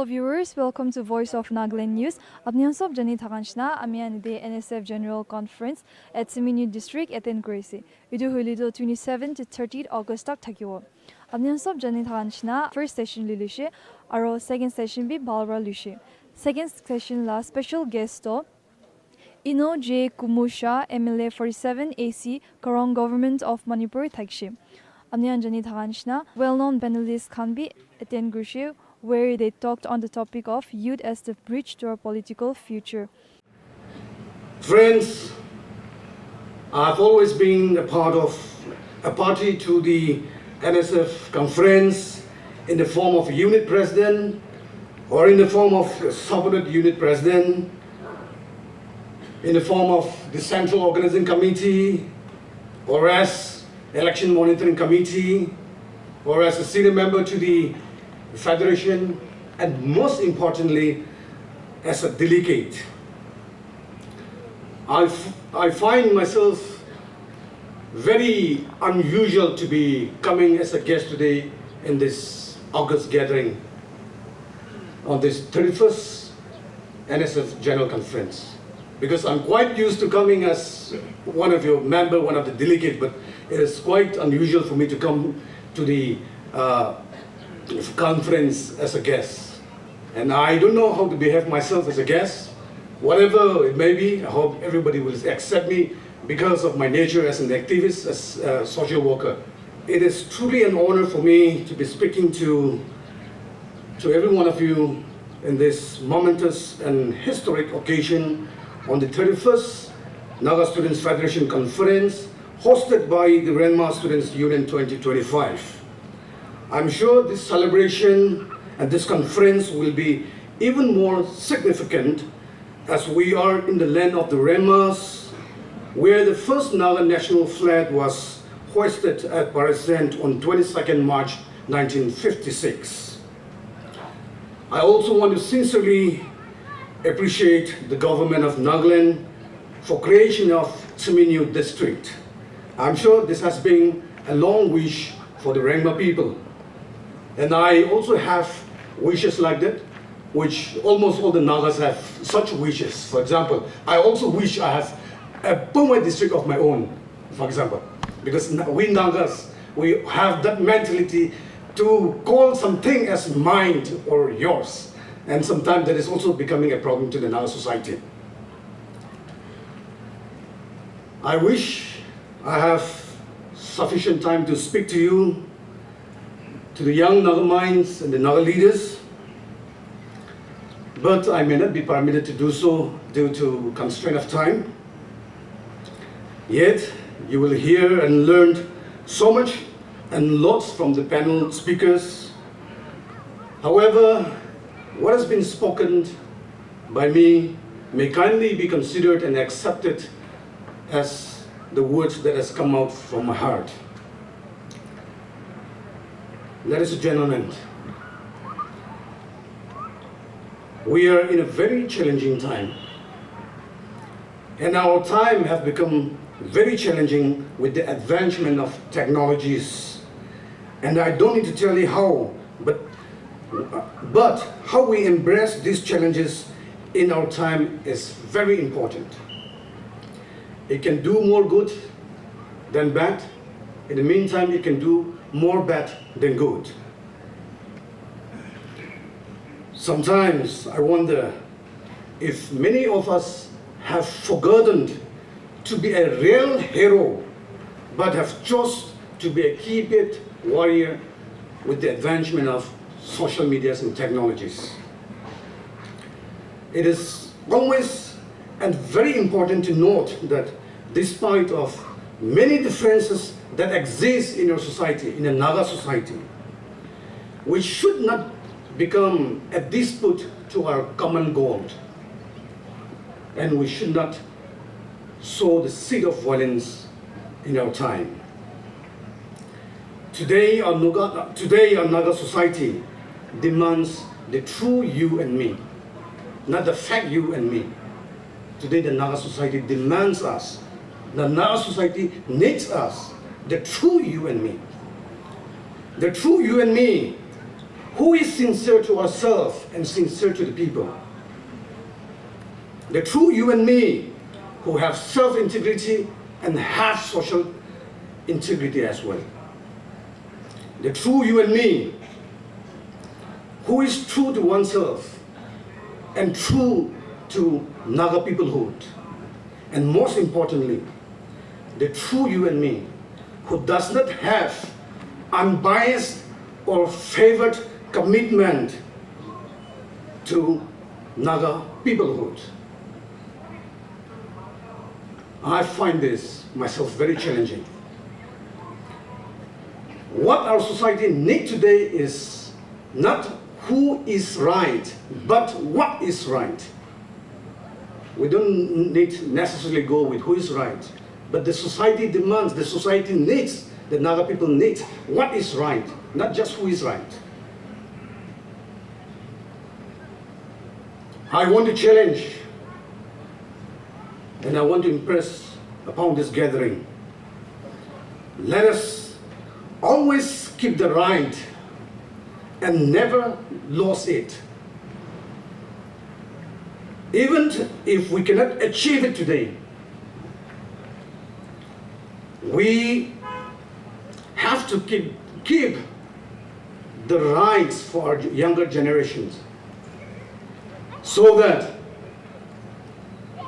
fellow viewers, welcome to Voice of Nagaland News. Apnian sob jani thakanshna amian the NSF General Conference at Siminu District at Gracie. Idu hulido 27 to 30 August tak thakiwo. Apnian sob jani thakanshna first session lilishe aro second session bi balra lishe. Second session la special guest to Ino J Kumusha MLA 47 AC Karong Government of Manipur thakshe. Apnian jani thakanshna well-known panelists can be attend Gracie, where they talked on the topic of youth as the bridge to our political future. Friends, I've always been a part of a party to the NSF conference in the form of a unit president or in the form of a subordinate unit president, in the form of the central organizing committee, or as election monitoring committee, or as a senior member to the Federation, and most importantly, as a delegate. I find myself very unusual to be coming as a guest today in this August gathering on this 31st NSF General Conference, because I'm quite used to coming as one of your member, one of the delegates, but it is quite unusual for me to come to the conference as a guest, and I don't know how to behave myself as a guest. Whatever it may be, I hope everybody will accept me because of my nature as an activist, as a social worker. It is truly an honor for me to be speaking to every one of you in this momentous and historic occasion on the 31st Naga Students Federation Conference hosted by the Myanmar Students Union 2025. I'm sure this celebration and this conference will be even more significant as we are in the land of the Remas, where the first Naga national flag was hoisted at Parisent on 22nd March 1956. I also want to sincerely appreciate the government of Nagaland for creation of Siminu District. I'm sure this has been a long wish for the Rengma people. And I also have wishes like that, which almost all the Nagas have such wishes. For example, I also wish I have a Pumai district of my own, for example. Because we Nagas, we have that mentality to call something as mine or yours. And sometimes that is also becoming a problem to the Naga society. I wish I have sufficient time to speak to you, to the young Naga minds and the Naga leaders, but I may not be permitted to do so due to constraint of time. Yet, you will hear and learn so much and lots from the panel speakers. However, what has been spoken by me may kindly be considered and accepted as the words that has come out from my heart. Ladies and gentlemen, we are in a very challenging time, and our time has become very challenging with the advancement of technologies. And I don't need to tell you how, but how we embrace these challenges in our time is very important. It can do more good than bad. In the meantime, it can do more bad than good. Sometimes I wonder if many of us have forgotten to be a real hero, but have chosen to be a keypad warrior with the advancement of social medias and technologies. It is always and very important to note that despite of many differences that exist in our society, in a Naga society, we should not become a dispute to our common goal. And we should not sow the seed of violence in our time. Today, our Naga society demands the true you and me, not the fake you and me. Today, the Naga society demands us. The Naga society needs us, the true you and me. The true you and me who is sincere to ourselves and sincere to the people. The true you and me who have self-integrity and have social integrity as well. The true you and me who is true to oneself and true to Naga peoplehood. And most importantly, the true you and me who does not have unbiased or favored commitment to Naga peoplehood. I find this myself very challenging. What our society needs today is not who is right, but what is right. We don't need necessarily go with who is right, but the society demands, the society needs, the Naga people need what is right, not just who is right. I want to challenge and I want to impress upon this gathering. Let us always keep the right and never lose it. Even if we cannot achieve it today, we have to keep the rights for our younger generations, so that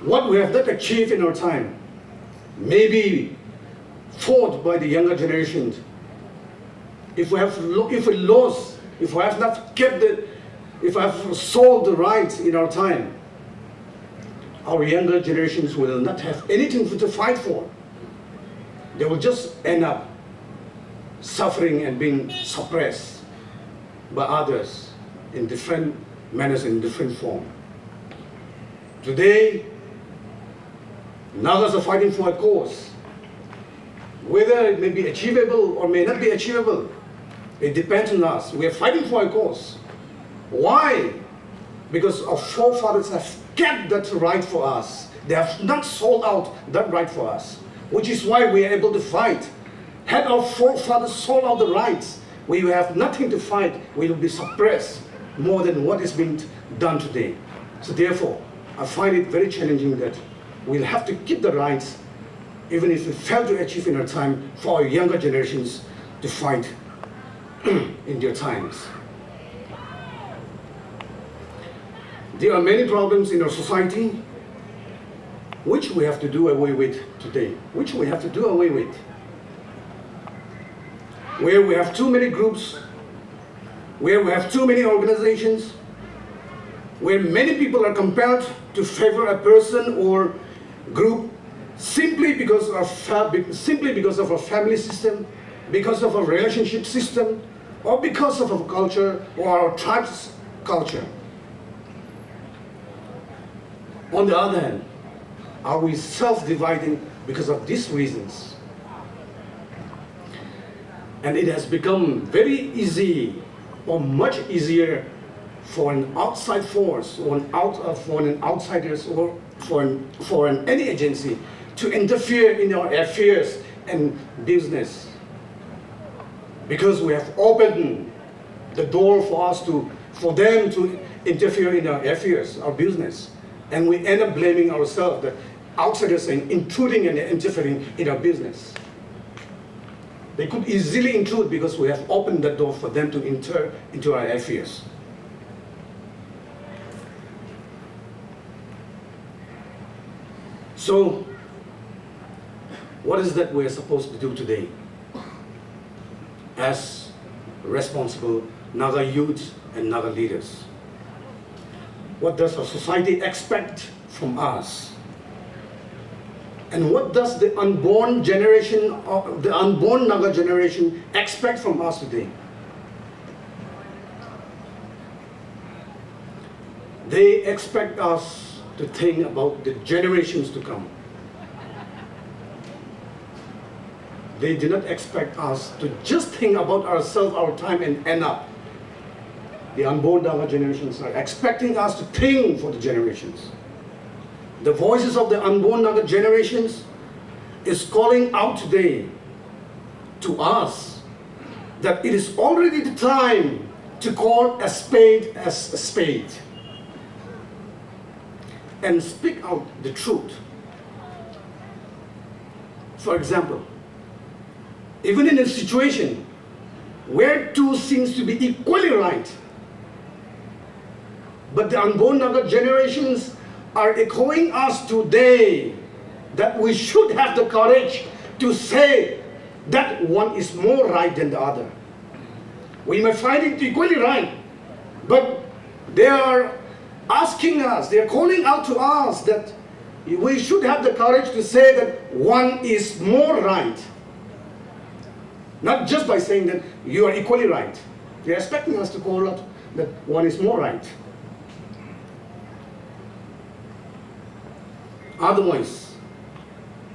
what we have not achieved in our time may be fought by the younger generations. If we have lost, if we have not kept if we have sold the rights in our time, our younger generations will not have anything to fight for. They will just end up suffering and being suppressed by others in different manners, in different form. Today, Nagas are fighting for a cause. Whether it may be achievable or may not be achievable, it depends on us. We are fighting for a cause. Why? Because our forefathers have kept that right for us. They have not sold out that right for us, which is why we are able to fight. Had our forefathers sold out the rights, we will have nothing to fight. We will be suppressed more than what is being done today. So therefore, I find it very challenging that we'll have to keep the rights, even if we fail to achieve in our time, for our younger generations to fight in their times. There are many problems in our society which we have to do away with today, which we have to do away with. Where we have too many groups, where we have too many organizations, where many people are compelled to favor a person or group simply because of our family system, because of our relationship system, or because of our culture or our tribe's culture. On the other hand, are we self-dividing because of these reasons? And it has become very easy, or much easier, for an outside force, or for an outsiders, or for any agency to interfere in our affairs and business, because we have opened the door for them to interfere in our affairs, our business, and we end up blaming ourselves that outsiders are intruding and interfering in our business. They could easily intrude because we have opened the door for them to enter into our affairs. So, what is that we're supposed to do today as responsible Naga youth and Naga leaders? What does our society expect from us? And what does the unborn generation, the unborn Naga generation expect from us today? They expect us to think about the generations to come. They do not expect us to just think about ourselves, our time, and end up. The unborn Naga generations are expecting us to think for the generations. The voices of the unborn Naga generations is calling out today to us that it is already the time to call a spade as a spade and speak out the truth. For example, even in a situation where two seems to be equally right, but the unborn Naga generations are echoing us today that we should have the courage to say that one is more right than the other. We may find it equally right, but they are asking us, they are calling out to us that we should have the courage to say that one is more right. Not just by saying that you are equally right. They are expecting us to call out that one is more right. Otherwise,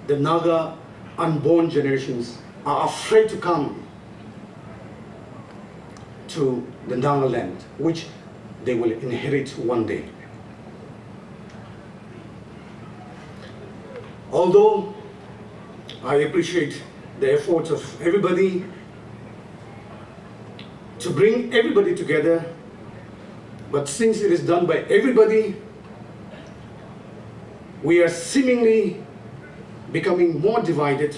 the Naga unborn generations are afraid to come to the Nagaland, which they will inherit one day. Although I appreciate the efforts of everybody to bring everybody together, but since it is done by everybody, we are seemingly becoming more divided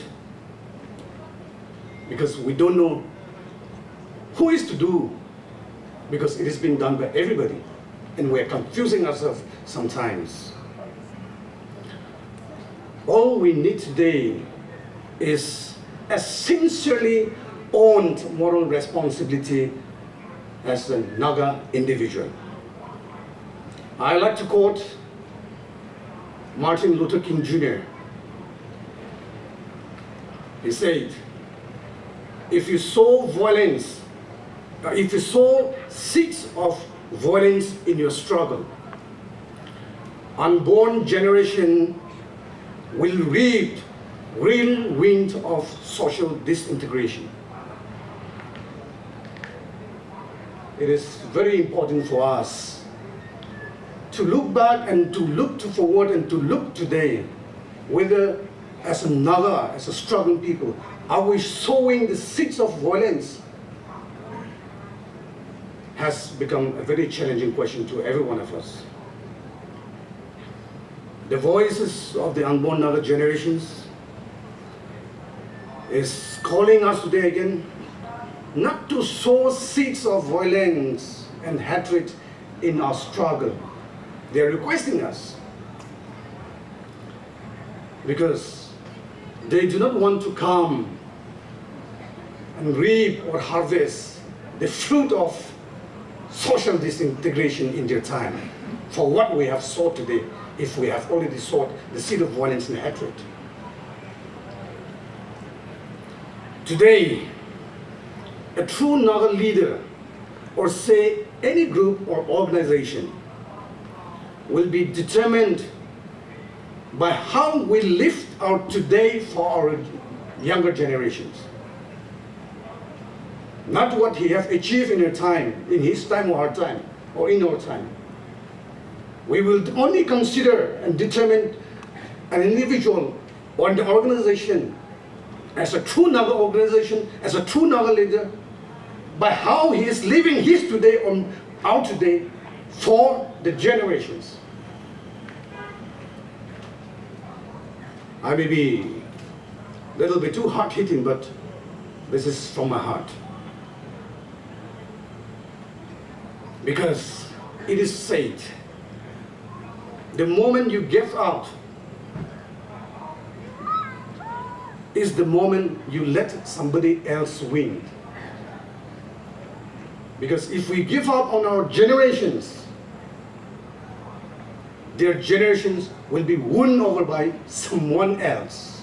because we don't know who is to do, because it is being done by everybody and we are confusing ourselves sometimes. All we need today is a sincerely owned moral responsibility as a Naga individual. I like to quote Martin Luther King Jr. He said, if you sow violence, if you sow seeds of violence in your struggle, unborn generation will reap real wind of social disintegration. It is very important for us to look back and to look forward and to look today, whether as a Naga, as a struggling people, are we sowing the seeds of violence? Has become a very challenging question to every one of us. The voices of the unborn Naga generations is calling us today again not to sow seeds of violence and hatred in our struggle. They are requesting us because they do not want to come and reap or harvest the fruit of social disintegration in their time for what we have sowed today, if we have already sowed the seed of violence and hatred. Today, a true Naga leader, or say any group or organization, will be determined by how we live out today for our younger generations. Not what he has achieved in his time or our time, or in our time. We will only consider and determine an individual or an organization as a true Naga organization, as a true Naga leader, by how he is living his today on our today for the generations. I may be a little bit too hard-hitting, but this is from my heart. Because it is said, the moment you give out is the moment you let somebody else win. Because if we give up on our generations, their generations will be won over by someone else.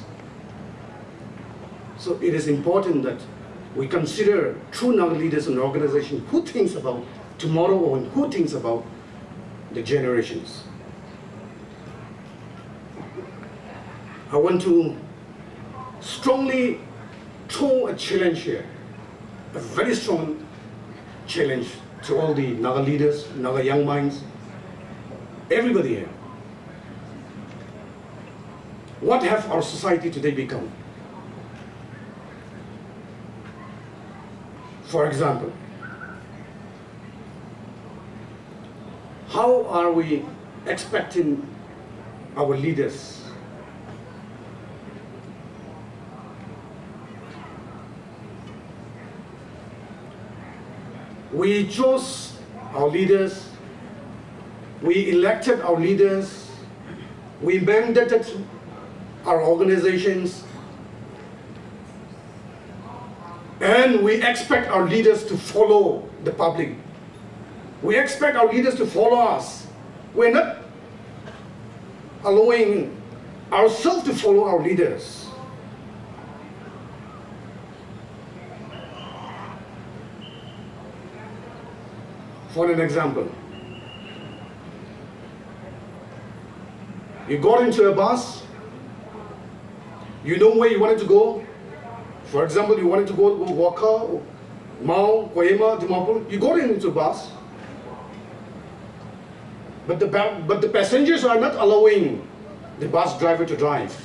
So it is important that we consider true Naga leaders and organizations who thinks about tomorrow and who thinks about the generations. I want to strongly throw a challenge here, a very strong challenge to all the Naga leaders, Naga young minds, everybody here. What have our society today become? For example, How are we expecting our leaders? We chose our leaders, we elected our leaders, we mandated our organizations, and we expect our leaders to follow the public. We expect our leaders to follow us. We're not allowing ourselves to follow our leaders. For an example, you got into a bus, you know where you wanted to go. For example, you wanted to go to Waka, Mao, Kohima, Dimapur, you got into a bus. But the passengers are not allowing the bus driver to drive.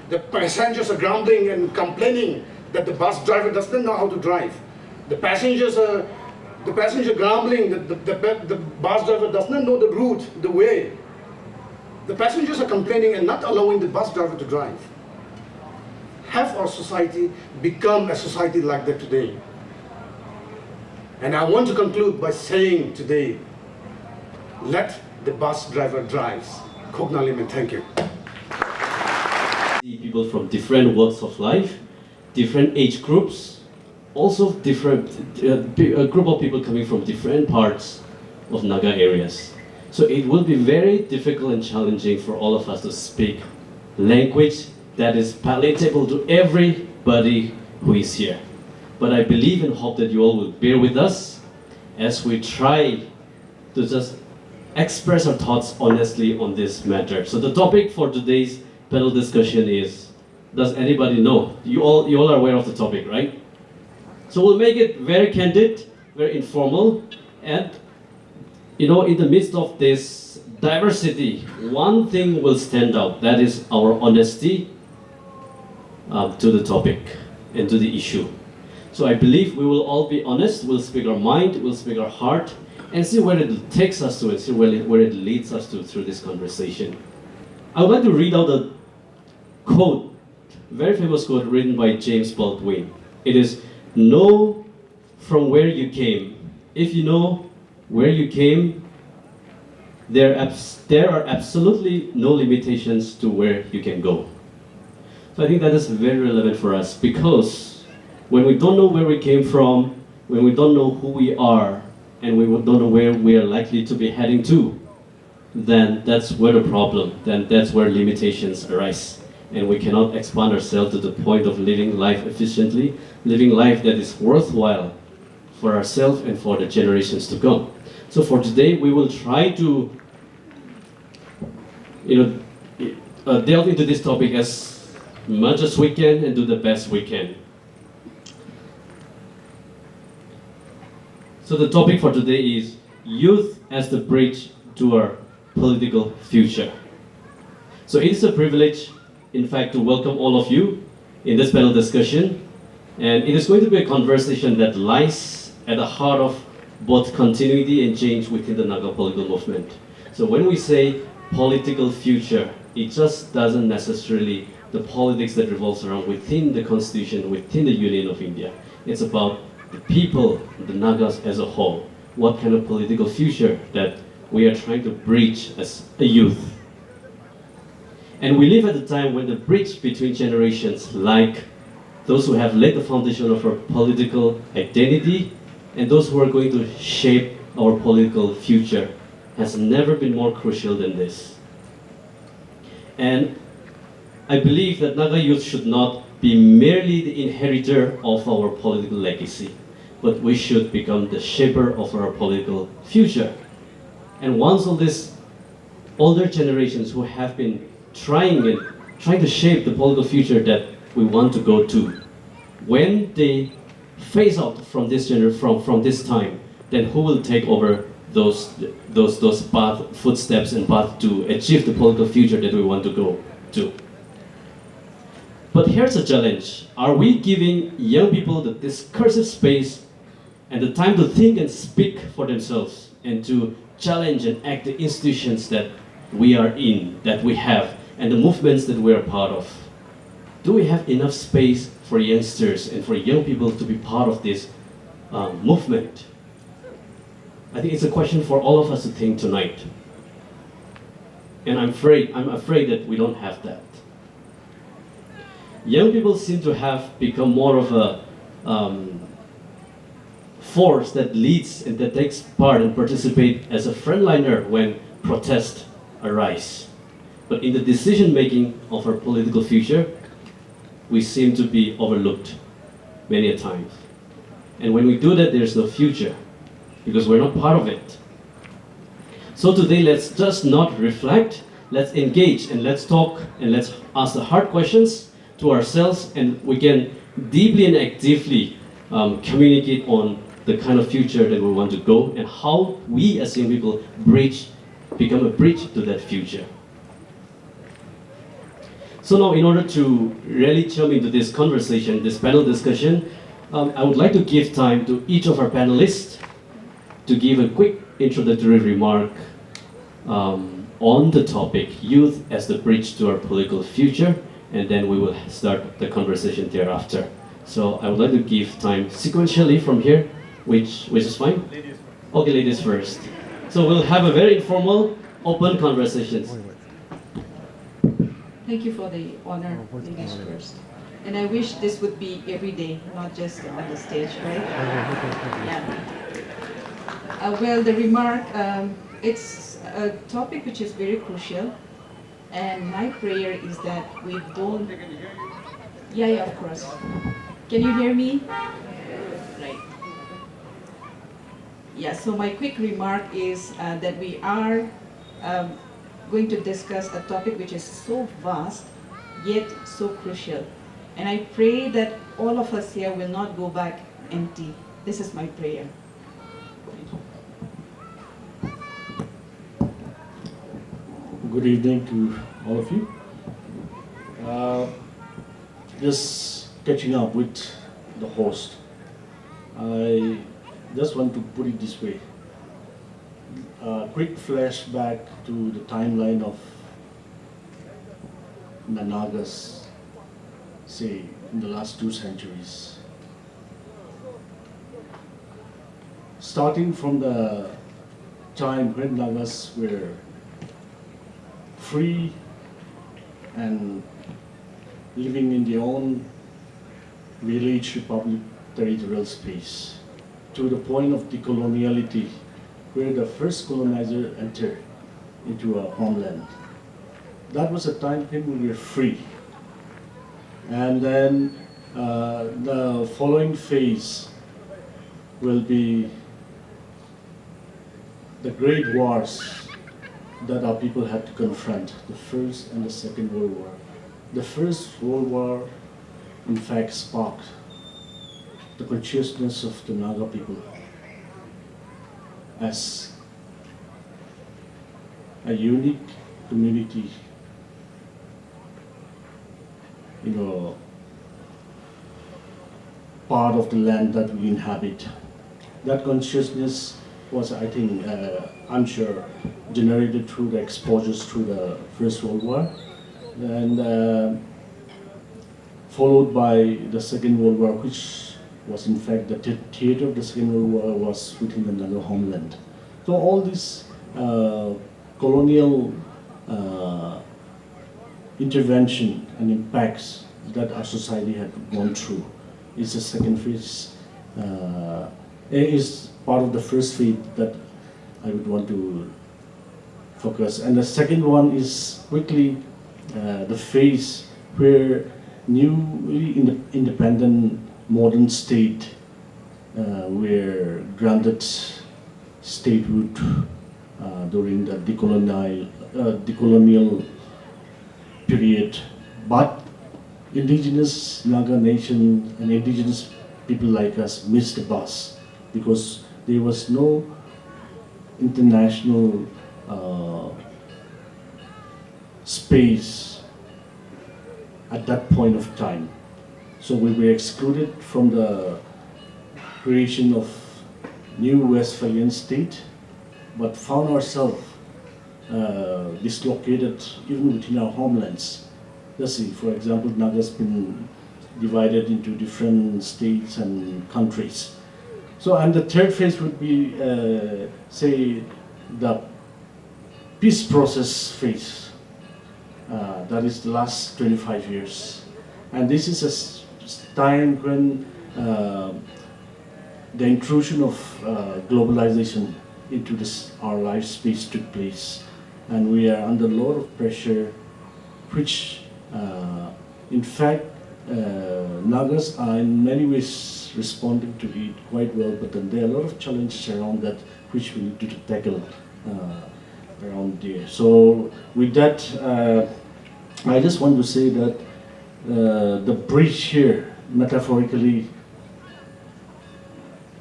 The passengers are grumbling and complaining that the bus driver doesn't know how to drive. The passenger grumbling that the bus driver does not know the route, the way. The passengers are complaining and not allowing the bus driver to drive. Have our society become a society like that today? And I want to conclude by saying today, let the bus driver drive. Kognaliman, thank you. People from different walks of life, different age groups, also different a group of people coming from different parts of Naga areas. So it will be very difficult and challenging for all of us to speak language that is palatable to everybody who is here. But I believe and hope that you all will bear with us as we try to just express our thoughts honestly on this matter. So the topic for today's panel discussion is, does anybody know? You all are aware of the topic, right? So we'll make it very candid, very informal, and in the midst of this diversity, one thing will stand out, that is our honesty to the topic and to the issue. So I believe we will all be honest, we'll speak our mind, we'll speak our heart, and see where it takes us to and see where it leads us to through this conversation. I would like to read out a quote, very famous quote written by James Baldwin. It is, know from where you came. If you know where you came, there are absolutely no limitations to where you can go. So I think that is very relevant for us, because when we don't know where we came from, when we don't know who we are, and we don't know where we are likely to be heading to, then that's where the problem, then that's where limitations arise. And we cannot expand ourselves to the point of living life efficiently, living life that is worthwhile for ourselves and for the generations to come. So for today, we will try to delve into this topic as much as we can and do the best we can. So the topic for today is youth as the bridge to our political future. So it is a privilege, in fact, to welcome all of you in this panel discussion. And it is going to be a conversation that lies at the heart of both continuity and change within the Naga political movement. So when we say political future, it just doesn't necessarily the politics that revolves around within the constitution, within the Union of India. It's about the people, the Nagas as a whole. What kind of political future that we are trying to bridge as a youth. And we live at a time when the bridge between generations, like those who have laid the foundation of our political identity and those who are going to shape our political future, has never been more crucial than this. And I believe that Naga youth should not be merely the inheritor of our political legacy, but we should become the shaper of our political future. And once all these older generations who have been trying to shape the political future that we want to go to, when they phase out from this from this time, then who will take over those footsteps and path to achieve the political future that we want to go to? But here's a challenge. Are we giving young people the discursive space and the time to think and speak for themselves and to challenge and act the institutions that we are in, that we have, and the movements that we are part of? Do we have enough space for youngsters and for young people to be part of this movement? I think it's a question for all of us to think tonight. And I'm afraid that we don't have that. Young people seem to have become more of a force that leads and that takes part and participate as a frontliner when protests arise. But in the decision making of our political future, we seem to be overlooked many a times. And when we do that, there's no future because we're not part of it. So today, let's just not reflect, let's engage and let's talk and let's ask the hard questions to ourselves, and we can deeply and actively communicate on the kind of future that we want to go and how we as young people become a bridge to that future. So now, in order to really jump into this conversation, this panel discussion, I would like to give time to each of our panelists to give a quick introductory remark on the topic, youth as the bridge to our political future, and then we will start the conversation thereafter. So I would like to give time sequentially from here, which is fine? Ladies first. Okay, ladies first. So we'll have a very informal, open conversations. Thank you for the honor, ladies first. And I wish this would be every day, not just on the stage, right? Yeah. Well, the remark, it's a topic which is very crucial, and my prayer is that we don't... Yeah, of course. Can you hear me? Right. Yeah, so my quick remark is that we are going to discuss a topic which is so vast, yet so crucial. And I pray that all of us here will not go back empty. This is my prayer. Good evening to all of you. Just catching up with the host. I just want to put it this way. A quick flashback to the timeline of the Nagas, say, in the last 2 centuries. Starting from the time when Nagas were free and living in their own village republic territorial space, to the point of decoloniality, where the first colonizer entered into a homeland. That was a time when we were free. And then the following phase will be the great wars that our people had to confront, the First and the Second World War. The First World War, in fact, sparked the consciousness of the Naga people as a unique community, part of the land that we inhabit. That consciousness was, I think, I'm sure, generated through the exposures through the First World War, and followed by the Second World War, which was in fact the theater of the Second World War was within another homeland. So all these colonial intervention and impacts that our society had gone through is the second phase, is part of the first phase that I would want to focus. And the second one is quickly the phase where newly independent modern state were granted statehood during the decolonial period, but indigenous Naga nation and indigenous people like us missed the bus because there was no international space at that point of time. So we were excluded from the creation of new Westphalian state, but found ourselves dislocated even within our homelands. Let's see, for example, Naga's been divided into different states and countries. So, and the third phase would be, say, the peace process phase. That is the last 25 years. And this is a time when the intrusion of globalization into our life space took place. And we are under a lot of pressure, which in fact, Nagas are in many ways responding to it quite well, but then there are a lot of challenges around that which we need to tackle around there. So with that, I just want to say that the bridge here, metaphorically,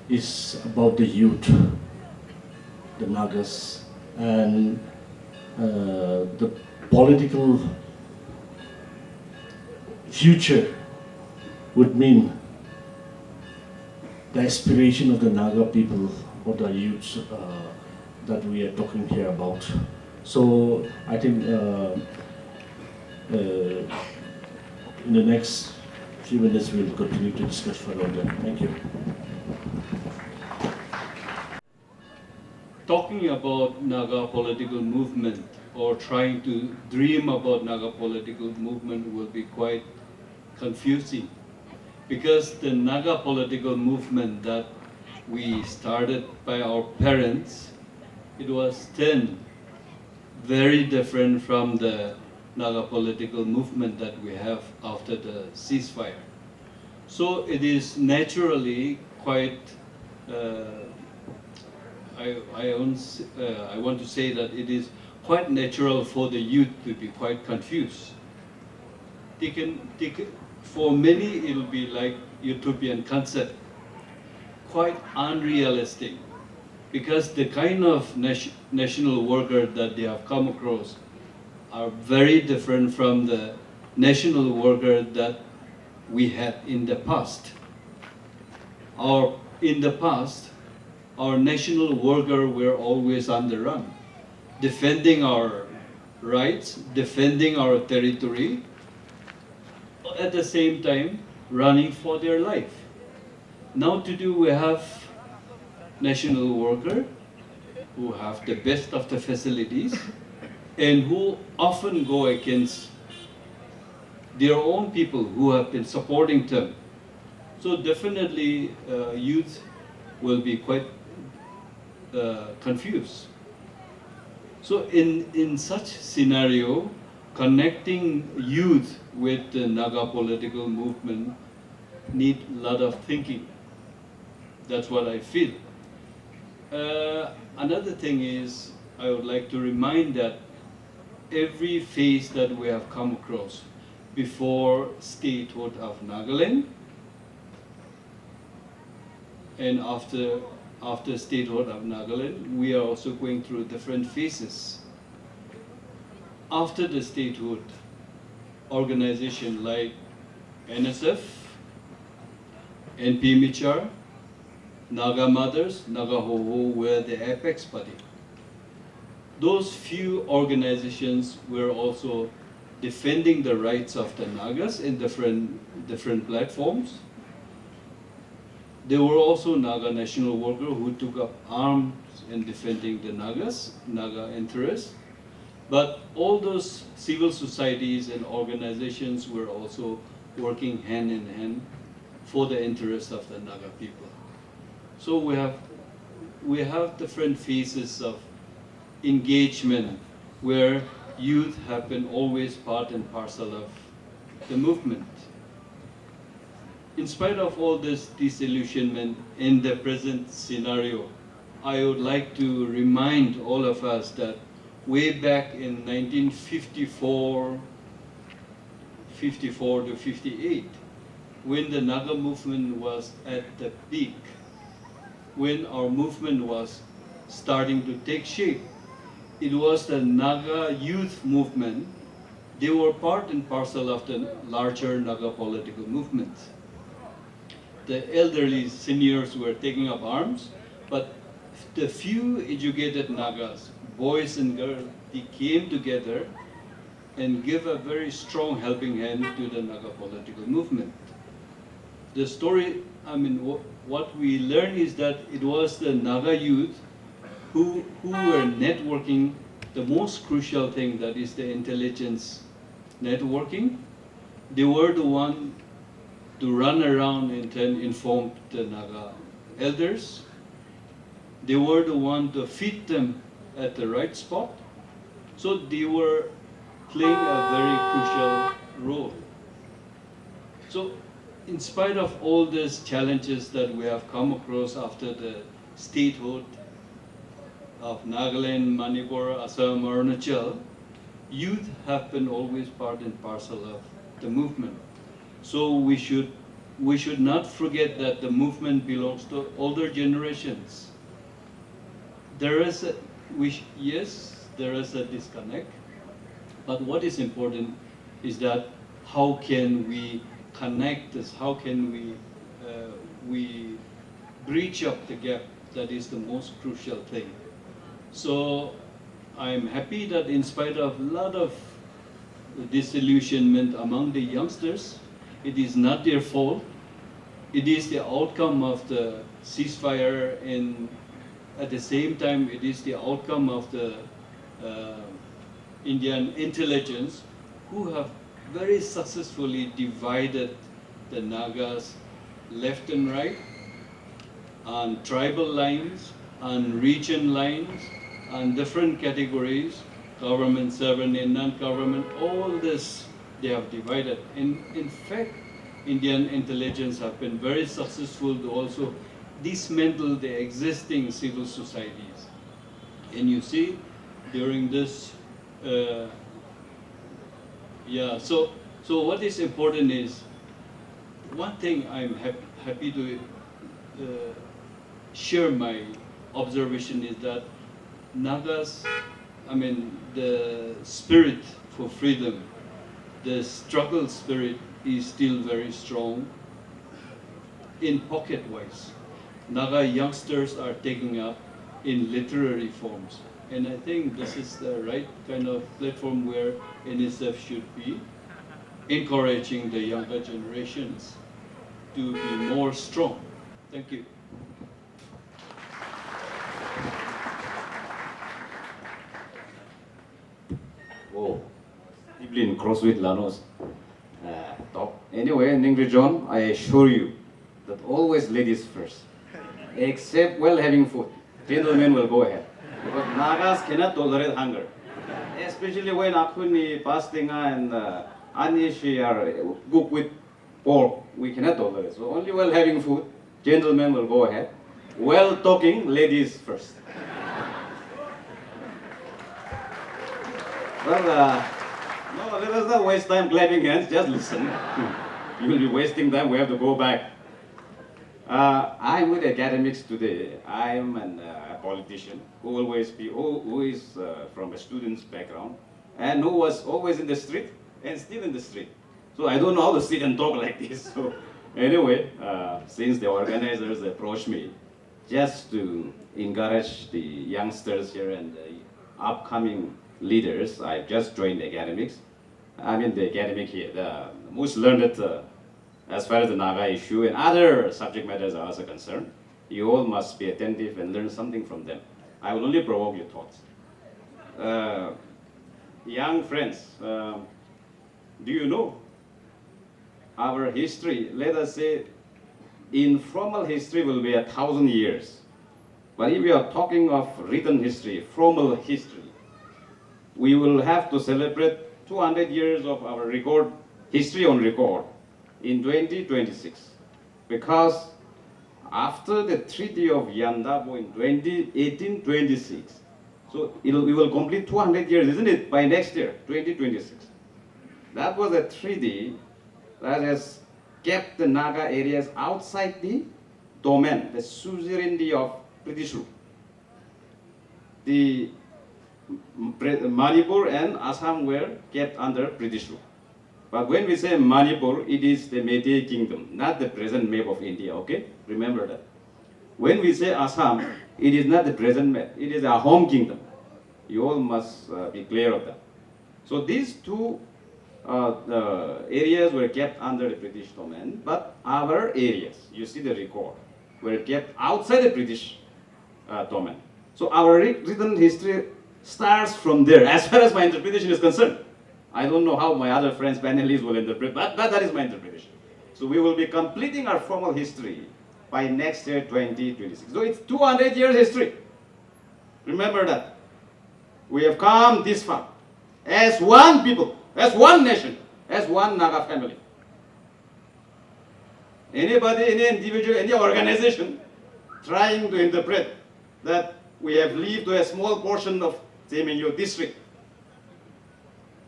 is about the youth, the Nagas, and the political future would mean the aspiration of the Naga people or the youths that we are talking here about. So I think in the next few minutes we'll continue to discuss further on that. Thank you. Talking about Naga political movement or trying to dream about Naga political movement will be quite confusing, because the Naga political movement that we started by our parents, it was then very different from the Naga political movement that we have after the ceasefire. So it is naturally quite, I want to say that it is quite natural for the youth to be quite confused. For many, it will be like utopian concept, quite unrealistic, because the kind of national worker that they have come across are very different from the national worker that we had in the past. In the past, our national worker were always on the run, defending our rights, defending our territory, at the same time running for their life. Now today we have national worker who have the best of the facilities and who often go against their own people who have been supporting them. So definitely youth will be quite confused. So in such scenario, connecting youth with the Naga political movement need a lot of thinking. That's what I feel. Another thing is, I would like to remind that every phase that we have come across before statehood of Nagaland and after statehood of Nagaland, we are also going through different phases. After the statehood, organization like NSF, NP Michar, Naga Mothers, Naga Hoho were the apex body. Those few organizations were also defending the rights of the Nagas in different platforms. There were also Naga national workers who took up arms in defending the Nagas, Naga interests. But all those civil societies and organizations were also working hand in hand for the interests of the Naga people. So we have different phases of engagement where youth have been always part and parcel of the movement. In spite of all this disillusionment in the present scenario, I would like to remind all of us that way back in 1954 to 58, when the Naga movement was at the peak, when our movement was starting to take shape, it was the Naga youth movement. They were part and parcel of the larger Naga political movement. The elderly seniors were taking up arms, but the few educated Nagas, boys and girls, they came together and give a very strong helping hand to the Naga political movement. The story, I mean, what we learn is that it was the Naga youth who were networking the most crucial thing, that is the intelligence networking. They were the one to run around and then inform the Naga elders. They were the one to feed them at the right spot. So they were playing a very crucial role. So in spite of all these challenges that we have come across after the statehood of Nagaland, Manipur, Assam, Arunachal, youth have been always part and parcel of the movement. So we should not forget that the movement belongs to older generations. There is yes, there is a disconnect, but what is important is that how can we connect this? How can we bridge up the gap? That is the most crucial thing. So I'm happy that in spite of a lot of disillusionment among the youngsters, it is not their fault. It is the outcome of the ceasefire, and at the same time, it is the outcome of the Indian intelligence, who have very successfully divided the Nagas left and right on tribal lines, on region lines, on different categories, government, servant, and non-government. All this they have divided. And in fact, Indian intelligence have been very successful to also dismantle the existing civil societies. And you see, during this, so what is important is, one thing I'm happy to share my observation is that Nagas, I mean, the spirit for freedom, the struggle spirit is still very strong. In pocket-wise, Naga youngsters are taking up in literary forms. And I think this is the right kind of platform where NSF should be encouraging the younger generations to be more strong. Thank you. Oh, deeply engrossed with Lano's talk. Anyway, Ningri John, I assure you that always ladies first. Except while having food, gentlemen will go ahead. Because Nagas cannot tolerate hunger. Especially when Akuni, Pastinga, and Anishi are cooked with pork, we cannot tolerate. So only while having food, gentlemen will go ahead. While talking, ladies first. Well, no, let us not waste time clapping hands, just listen. You will be wasting time, we have to go back. I'm with academics today. I am a politician who is from a student's background and who was always in the street and still in the street. So I don't know how to sit and talk like this. So anyway, since the organizers approached me just to encourage the youngsters here and the upcoming leaders, I've just joined the academics. I mean the academic here, the most learned as far as the Naga issue and other subject matters are also concerned. You all must be attentive and learn something from them. I will only provoke your thoughts. Young friends, do you know our history? Let us say informal history will be 1,000 years. But if we are talking of written history, formal history, we will have to celebrate 200 years of our record, history on record, in 2026. Because after the Treaty of Yandabo in 1826, so we will complete 200 years, isn't it, by next year, 2026. That was a treaty that has kept the Naga areas outside the domain, the suzerainty of British rule. The Manipur and Assam were kept under British rule. But when we say Manipur, it is the Meitei kingdom, not the present map of India, okay? Remember that. When we say Assam, It is not the present man. It is our home kingdom. You all must be clear of that. So these two areas were kept under the British domain, but our areas, you see the record, were kept outside the British domain. So our written history starts from there, as far as my interpretation is concerned. I don't know how my other friends, panelists will interpret, but that is my interpretation. So we will be completing our formal history by next year, 2026. So it's 200 years history. Remember that. We have come this far as one people, as one nation, as one Naga family. Anybody, any individual, any organization trying to interpret that we have lived to a small portion of Semenyo district,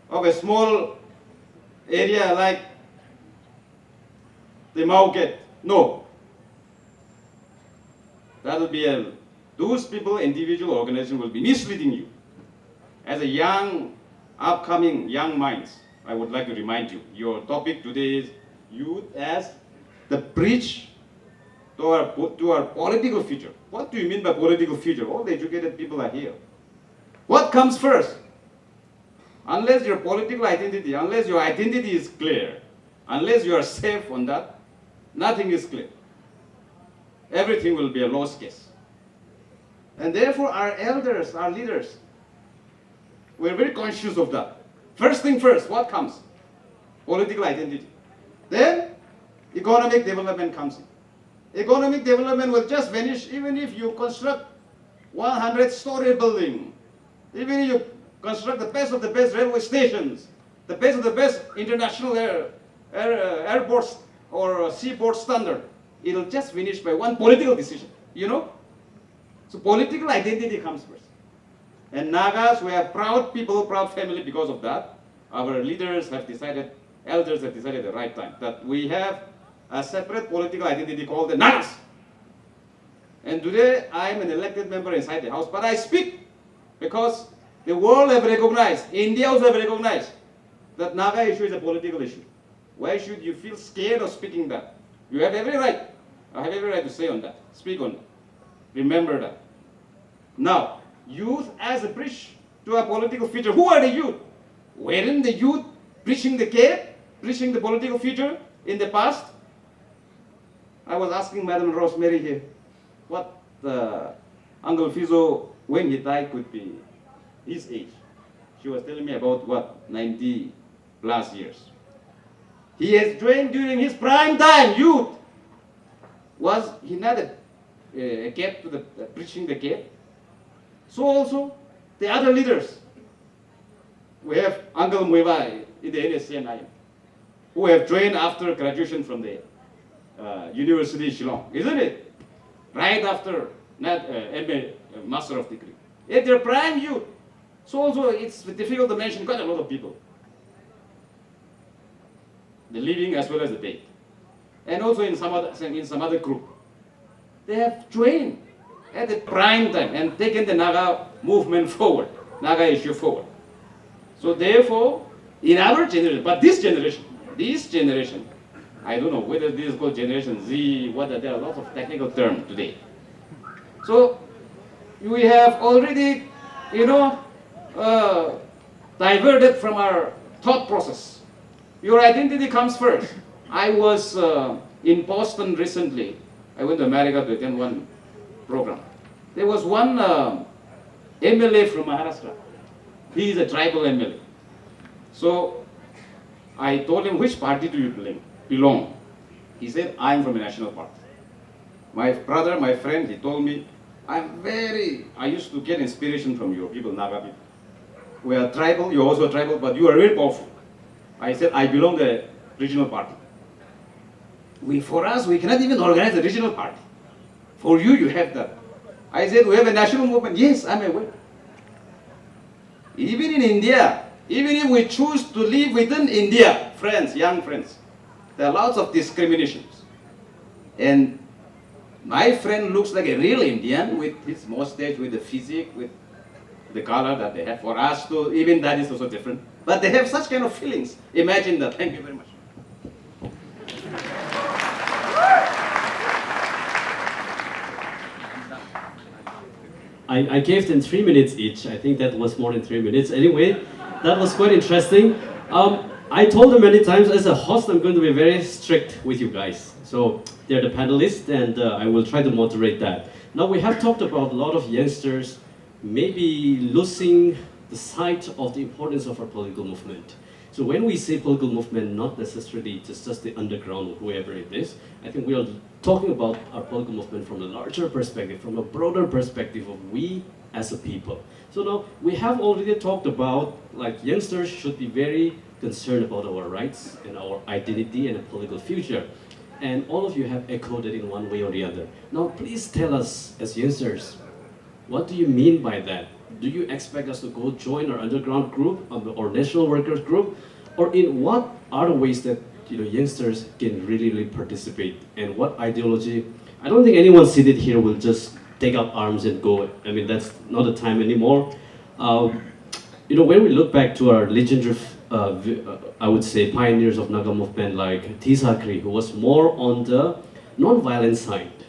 of a small area like the market. No. That will be those people, individual organization will be misleading you. As a young, upcoming young minds, I would like to remind you, your topic today is youth as the bridge to our political future. What do you mean by political future? All the educated people are here. What comes first? Unless your political identity, unless your identity is clear, unless you are safe on that, nothing is clear. Everything will be a lost case. And therefore our elders, our leaders, we're very conscious of that. First thing first, what comes? Political identity. Then economic development comes in. Economic development will just vanish even if you construct 100-story building, even if you construct the best of the best railway stations, the best of the best international airports or seaport standard. It'll just finish by one political decision, you know? So political identity comes first. And Nagas, we are proud people, proud family because of that. Our leaders have decided, elders have decided at the right time that we have a separate political identity called the Nagas. And today I am an elected member inside the house, but I speak because the world have recognized, India also have recognized that Naga issue is a political issue. Why should you feel scared of speaking that? You have every right. I have every right to say on that, speak on that. Remember that. Now, youth as a bridge to a political future. Who are the youth? Weren't the youth preaching the care, preaching the political future in the past? I was asking Madam Rosemary here, what Uncle Fizo, when he died, could be his age. She was telling me about what, 90 plus years. He has joined during his prime time, youth. Was he not a cap to the preaching the care? So also the other leaders. We have Uncle Mweba in the NSCNI, who have joined after graduation from the University of Shillong, isn't it? Right after MA, Master of Degree. At their prime youth. So also it's difficult to mention quite a lot of people. The living as well as the dead. And also in some other group. They have joined at the prime time and taken the Naga movement forward, Naga issue forward. So therefore, in our generation, but this generation, I don't know whether this is called Generation Z, whether there are lots of technical terms today. So we have already, diverted from our thought process. Your identity comes first. I was in Boston recently. I went to America to attend one program. There was one MLA from Maharashtra. He is a tribal MLA. So I told him, which party do you belong? He said, I am from a national party. My brother, my friend, he told me, I used to get inspiration from your people, Naga people. We are tribal, you're also tribal, but you are very powerful. I said, I belong to a regional party. For us, we cannot even organize a regional party. For you, you have that. I said, we have a national movement. Yes, I'm aware. Even in India, even if we choose to live within India, friends, young friends, there are lots of discriminations. And my friend looks like a real Indian with his mustache, with the physique, with the color that they have. For us, too, even that is also different. But they have such kind of feelings. Imagine that. Thank you very much. I gave them 3 minutes each. I think that was more than 3 minutes. Anyway, that was quite interesting. I told them many times, as a host, I'm going to be very strict with you guys. So they're the panelists, and I will try to moderate that. Now, we have talked about a lot of youngsters maybe losing the sight of the importance of our political movement. So when we say political movement, not necessarily just the underground or whoever it is, I think we are talking about our political movement from a larger perspective, from a broader perspective of we as a people. So now we have already talked about like youngsters should be very concerned about our rights and our identity and a political future. And all of you have echoed it in one way or the other. Now please tell us as youngsters, what do you mean by that? Do you expect us to go join our underground group or national workers group? Or in what are the ways that youngsters can really participate? And what ideology? I don't think anyone seated here will just take up arms and go. I mean, that's not the time anymore. When we look back to our legendary, I would say, pioneers of Naga movement like T. Sakri, who was more on the non-violent side,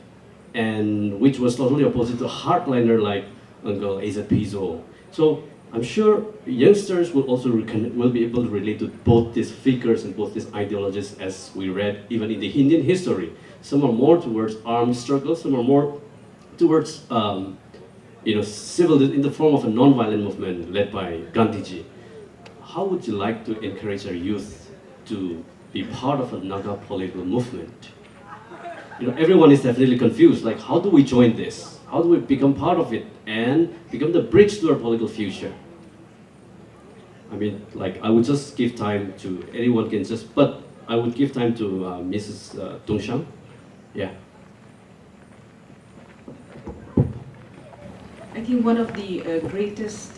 and which was totally opposite to hardliner like Uncle Asa Pizzo. So I'm sure youngsters will also will be able to relate to both these figures and both these ideologies as we read even in the Indian history. Some are more towards armed struggles, some are more towards civil in the form of a non-violent movement led by Gandhiji. How would you like to encourage our youth to be part of a Naga political movement? Everyone is definitely confused, like how do we join this? How do we become part of it and become the bridge to our political future? I mean, like I would just give time to anyone can just, but I would give time to Mrs. Tungshang. Yeah. I think one of the greatest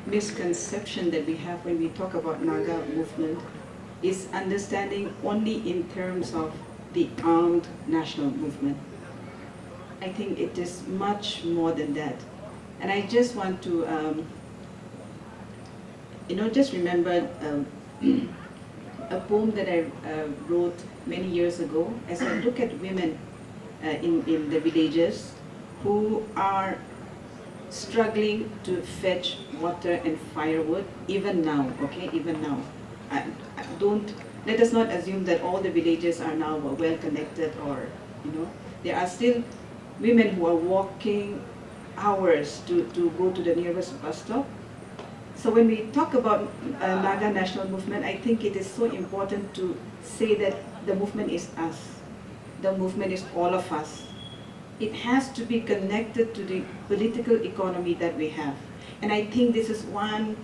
misconception that we have when we talk about Naga movement is understanding only in terms of the armed national movement. I think it is much more than that. And I just want to, just remember a poem that I wrote many years ago as I look at women in the villages who are struggling to fetch water and firewood, even now, okay, even now. Let us not assume that all the villages are now well connected or, there are still women who are walking hours to go to the nearest bus stop. So when we talk about Naga National Movement, I think it is so important to say that the movement is us. The movement is all of us. It has to be connected to the political economy that we have. And I think this is one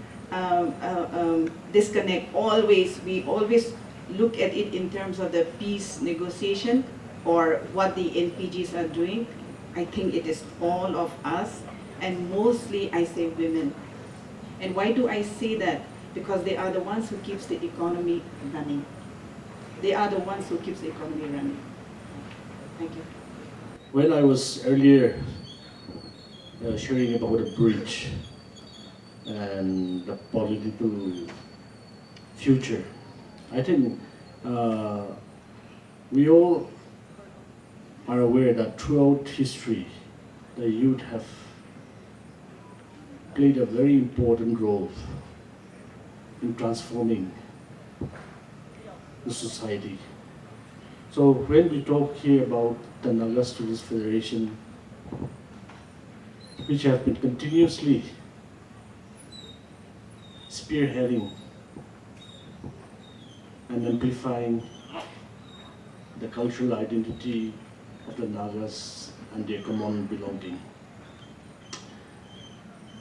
disconnect. We always look at it in terms of the peace negotiation or what the NPGs are doing. I think it is all of us, and mostly I say women. And why do I say that? Because they are the ones who keeps the economy running. They are the ones who keeps the economy running. Thank you. When I was earlier sharing about a bridge and the political future, I think we all are aware that throughout history, the youth have played a very important role in transforming the society. So when we talk here about the Naga Students Federation, which have been continuously spearheading and amplifying the cultural identity of the Nagas and their common belonging.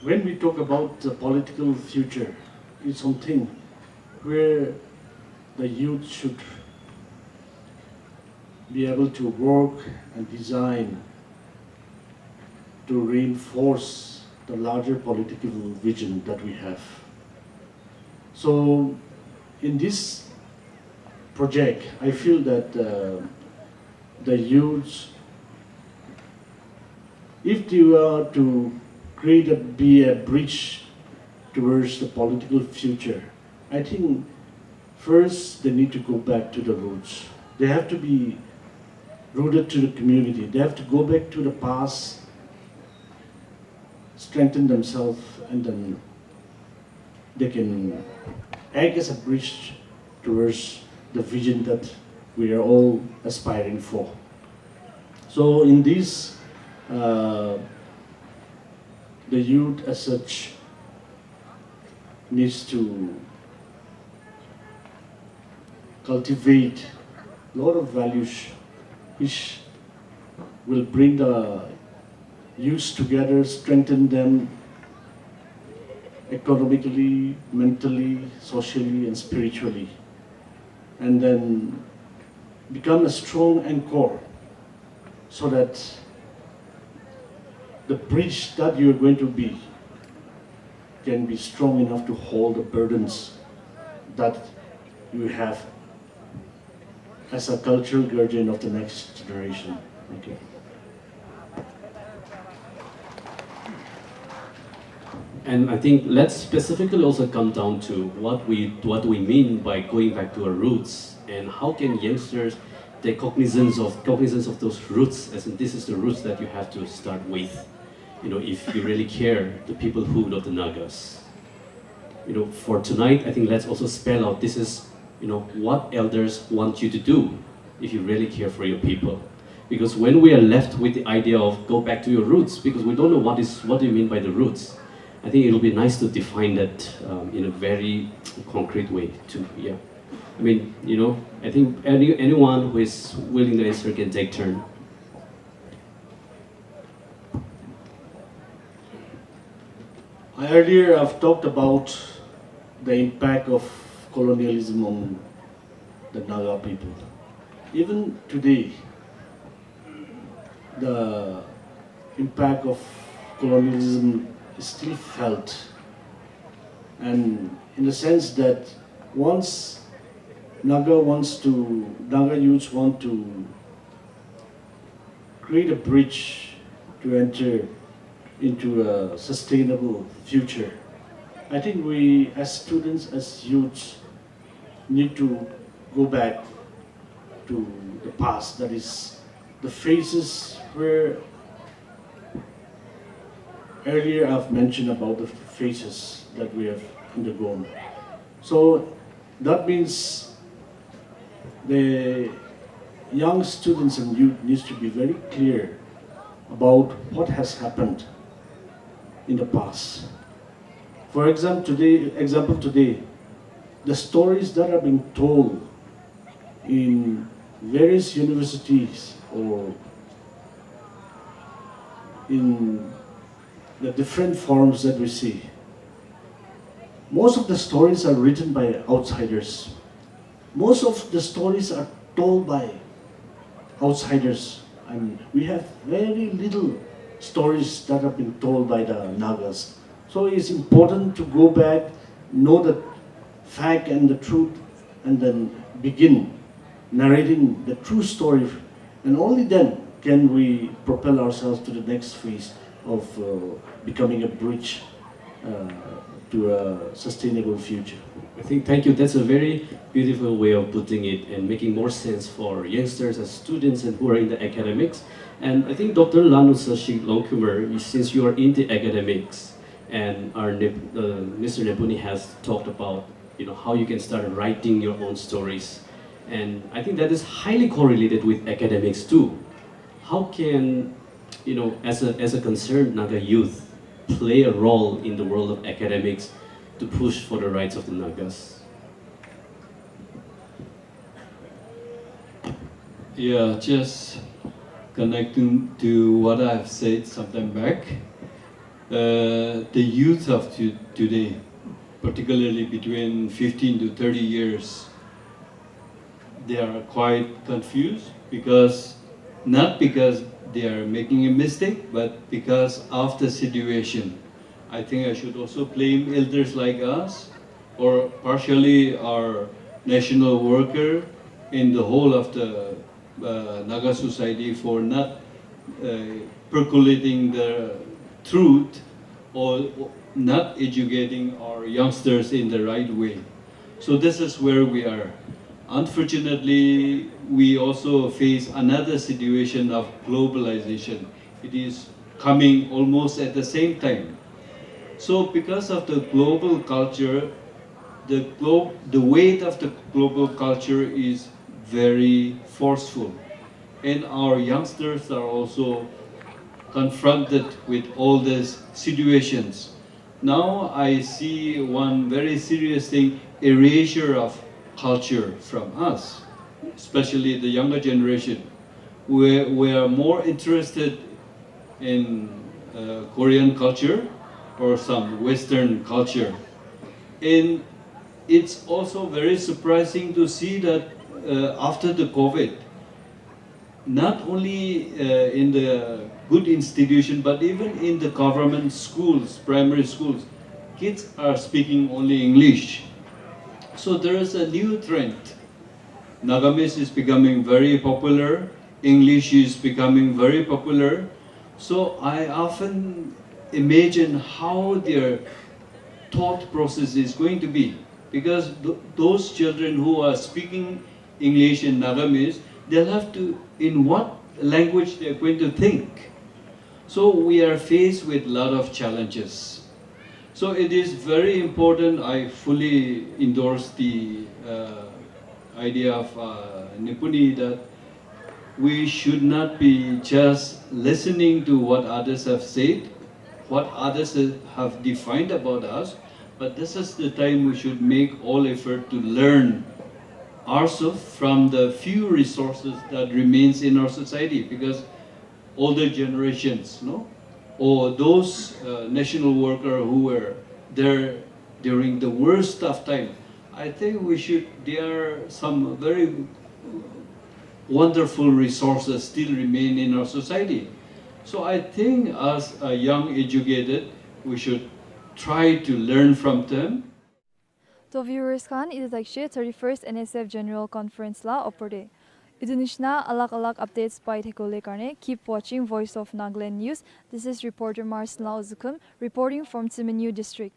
When we talk about the political future, it's something where the youth should be able to work and design to reinforce the larger political vision that we have. So in this project, I feel that the youth, if they were to be a bridge towards the political future, I think first they need to go back to the roots. They have to be rooted to the community. They have to go back to the past strengthen themselves, and then they can act as a bridge towards the vision that we are all aspiring for. So in this, the youth as such needs to cultivate a lot of values which will bring the youth together, strengthen them economically, mentally, socially, and spiritually, and then become a strong anchor so that the bridge that you're going to be can be strong enough to hold the burdens that you have as a cultural guardian of the next generation. Thank you. And I think let's specifically also come down to what we mean by going back to our roots, and how can youngsters take cognizance of those roots, as in this is the roots that you have to start with. If you really care, the people who love the Nagas. For tonight, I think let's also spell out this is, what elders want you to do if you really care for your people. Because when we are left with the idea of go back to your roots, because we don't know what do you mean by the roots, I think it'll be nice to define that in a very concrete way too. Yeah, I mean, I think anyone who is willing to answer can take turn. Earlier, I've talked about the impact of colonialism on the Naga people. Even today, the impact of colonialism is still felt, and in the sense that once Naga youths want to create a bridge to enter into a sustainable future, I think we as students, as youths, need to go back to the past, that is the phases where earlier I've mentioned about the phases that we have undergone. So that means the young students and youth needs to be very clear about what has happened in the past. For example, today, the stories that are being told in various universities or in the different forums that we see, most of the stories are written by outsiders. Most of the stories are told by outsiders, and we have very little stories that have been told by the Nagas. So it's important to go back, know the fact and the truth, and then begin narrating the true story, and only then can we propel ourselves to the next phase of becoming a bridge to a sustainable future. I think, thank you. That's a very beautiful way of putting it and making more sense for youngsters as students and who are in the academics. And I think Dr. Lanusashi Longkumer, since you are in the academics, and our Mr. Nepuni has talked about how you can start writing your own stories. And I think that is highly correlated with academics too. How can, as a concerned Naga youth, play a role in the world of academics to push for the rights of the Nagas? Yeah, just connecting to what I've said sometime back. The youth of today, particularly between 15 to 30 years, they are quite confused not because they are making a mistake, but because of the situation. I think I should also blame elders like us, or partially our national worker in the whole of the Naga society for not percolating the truth or not educating our youngsters in the right way. So this is where we are. Unfortunately, we also face another situation of globalization. It is coming almost at the same time. So because of the global culture, the weight of the global culture is very forceful. And our youngsters are also confronted with all these situations. Now I see one very serious thing, erasure of culture from us, especially the younger generation. We are more interested in Korean culture or some Western culture. And it's also very surprising to see that after the COVID, not only in the good institution, but even in the government schools, primary schools, kids are speaking only English. So there is a new trend. Nagamis is becoming very popular, English is becoming very popular. So I often imagine how their thought process is going to be. Because those children who are speaking English in Nagamis, they'll have to, in what language they're going to think. So we are faced with a lot of challenges. So it is very important, I fully endorse the idea of Nipuni that we should not be just listening to what others have said, what others have defined about us, but this is the time we should make all effort to learn ourselves from the few resources that remains in our society, because older generations, no, or those national workers who were there during the worst of time, I think we should. There are some very wonderful resources still remain in our society. So I think as a young educated, we should try to learn from them. To viewers kan ito tagshe 31st NSF General Conference la operde. Indonesia alak-alak updates by Thekole Karne. Keep watching Voice of Nagaland News. This is reporter Mars Lauzukum reporting from Tsiminyu District.